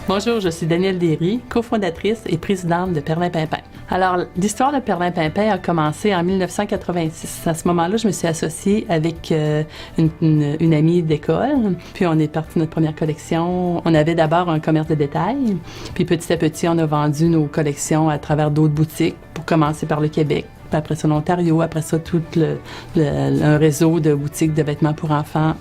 Bonjour, je suis Danielle Derry, cofondatrice et présidente de Perlimpinpin. Alors, l'histoire de Perlimpinpin a commencé en 1986. À ce moment-là, je me suis associée avec une amie d'école, puis on est parti de notre première collection. On avait d'abord un commerce de détail, puis petit à petit, on a vendu nos collections à travers d'autres boutiques, pour commencer par le Québec, puis après ça l'Ontario, après ça tout un réseau de boutiques de vêtements pour enfants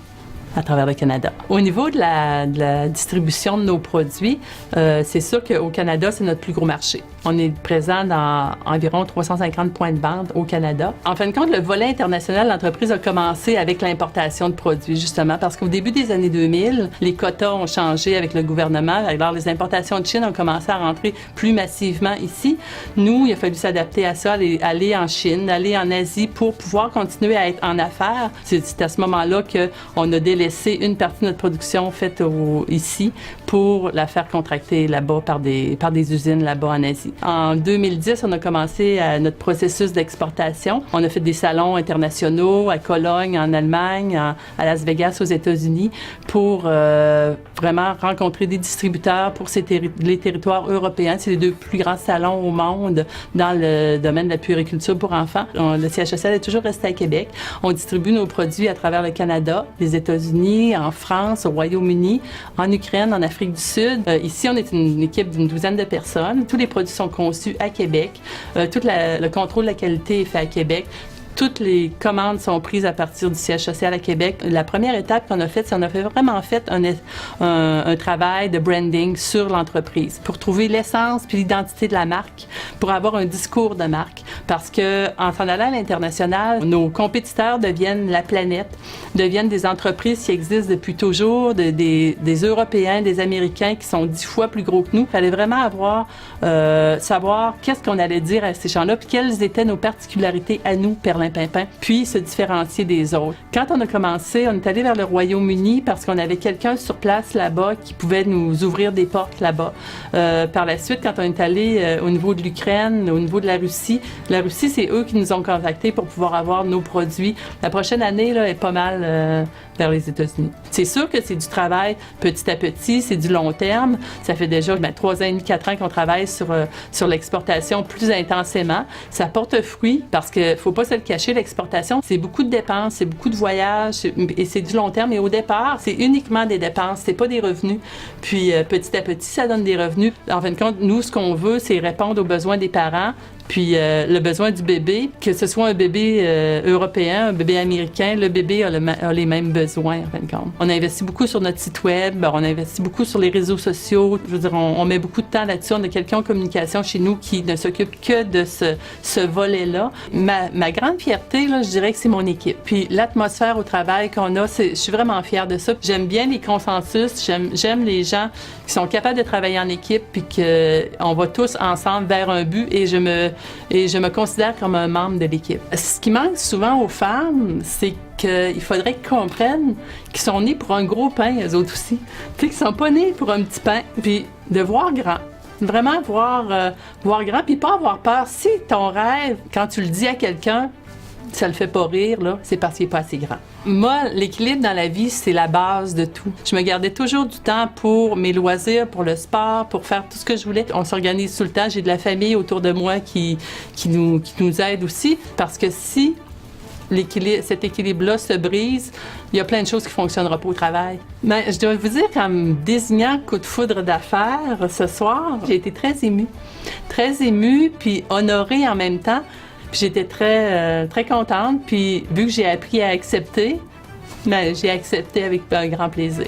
à travers le Canada. Au niveau de la distribution de nos produits, c'est sûr qu'au Canada, c'est notre plus gros marché. On est présent dans environ 350 points de vente au Canada. En fin de compte, le volet international de l'entreprise a commencé avec l'importation de produits, justement, parce qu'au début des années 2000, les quotas ont changé avec le gouvernement. Alors, les importations de Chine ont commencé à rentrer plus massivement ici. Nous, il a fallu s'adapter à ça, aller en Chine, aller en Asie pour pouvoir continuer à être en affaires. C'est à ce moment-là qu'on a délaissé une partie de notre production faite ici pour la faire contracter là-bas par des usines là-bas en Asie. En 2010, on a commencé notre processus d'exportation. On a fait des salons internationaux à Cologne, en Allemagne, à Las Vegas, aux États-Unis, pour vraiment rencontrer des distributeurs pour les territoires européens. C'est les deux plus grands salons au monde dans le domaine de la puériculture pour enfants. Le CHSL est toujours resté à Québec. On distribue nos produits à travers le Canada, les États-Unis, en France, au Royaume-Uni, en Ukraine, en Afrique du Sud. Ici, on est une équipe d'une douzaine de personnes. Tous les produits sont conçus à Québec. Tout le contrôle de la qualité est fait à Québec. Toutes les commandes sont prises à partir du siège social à Québec. La première étape qu'on a faite, c'est qu'on a vraiment fait un travail de branding sur l'entreprise pour trouver l'essence puis l'identité de la marque, pour avoir un discours de marque. Parce que en s'en allant à l'international, nos compétiteurs deviennent la planète, deviennent des entreprises qui existent depuis toujours, des Européens, des Américains qui sont 10 fois plus gros que nous. Il fallait vraiment savoir qu'est-ce qu'on allait dire à ces gens-là puis quelles étaient nos particularités à nous, Perlimpinpin, puis se différencier des autres. Quand on a commencé, on est allé vers le Royaume-Uni parce qu'on avait quelqu'un sur place là-bas qui pouvait nous ouvrir des portes là-bas. Par la suite, quand on est allé au niveau de l'Ukraine, au niveau de la Russie, c'est eux qui nous ont contactés pour pouvoir avoir nos produits. La prochaine année là, est pas mal vers les États-Unis. C'est sûr que c'est du travail petit à petit, c'est du long terme. Ça fait déjà 3 ans et demi, 4 ans qu'on travaille sur l'exportation plus intensément. Ça porte fruit parce que faut pas se le cacher, l'exportation, c'est beaucoup de dépenses, c'est beaucoup de voyages et c'est du long terme. Et au départ, c'est uniquement des dépenses, c'est pas des revenus. Puis petit à petit, ça donne des revenus. En fin de compte, nous, ce qu'on veut, c'est répondre aux besoins des parents. Puis le besoin du bébé, que ce soit un bébé européen, un bébé américain, le bébé a les mêmes besoins, en fin de compte. On a investi beaucoup sur notre site web, on a investi beaucoup sur les réseaux sociaux. Je veux dire, on met beaucoup de temps là-dessus. On a quelqu'un en communication chez nous qui ne s'occupe que de ce volet-là. Ma grande fierté, là, je dirais que c'est mon équipe. Puis l'atmosphère au travail qu'on a, je suis vraiment fière de ça. J'aime bien les consensus, j'aime les gens qui sont capables de travailler en équipe puis qu'on va tous ensemble vers un but et je me considère comme un membre de l'équipe. Ce qui manque souvent aux femmes, c'est qu'il faudrait qu'ils comprennent qu'ils sont nés pour un gros pain, eux autres aussi. Tu sais, qu'ils sont pas nés pour un petit pain, puis de voir grand. Vraiment voir grand, puis pas avoir peur. Si ton rêve, quand tu le dis à quelqu'un, ça le fait pas rire, là, c'est parce qu'il est pas assez grand. Moi, l'équilibre dans la vie, c'est la base de tout. Je me gardais toujours du temps pour mes loisirs, pour le sport, pour faire tout ce que je voulais. On s'organise tout le temps. J'ai de la famille autour de moi qui nous aide aussi. Parce que si cet équilibre-là se brise, il y a plein de choses qui ne fonctionneront pas au travail. Mais je dois vous dire qu'en me désignant coup de foudre d'affaires ce soir, j'ai été très émue, puis honorée en même temps. Puis j'étais très contente. Puis vu que j'ai appris à accepter, j'ai accepté avec un grand plaisir.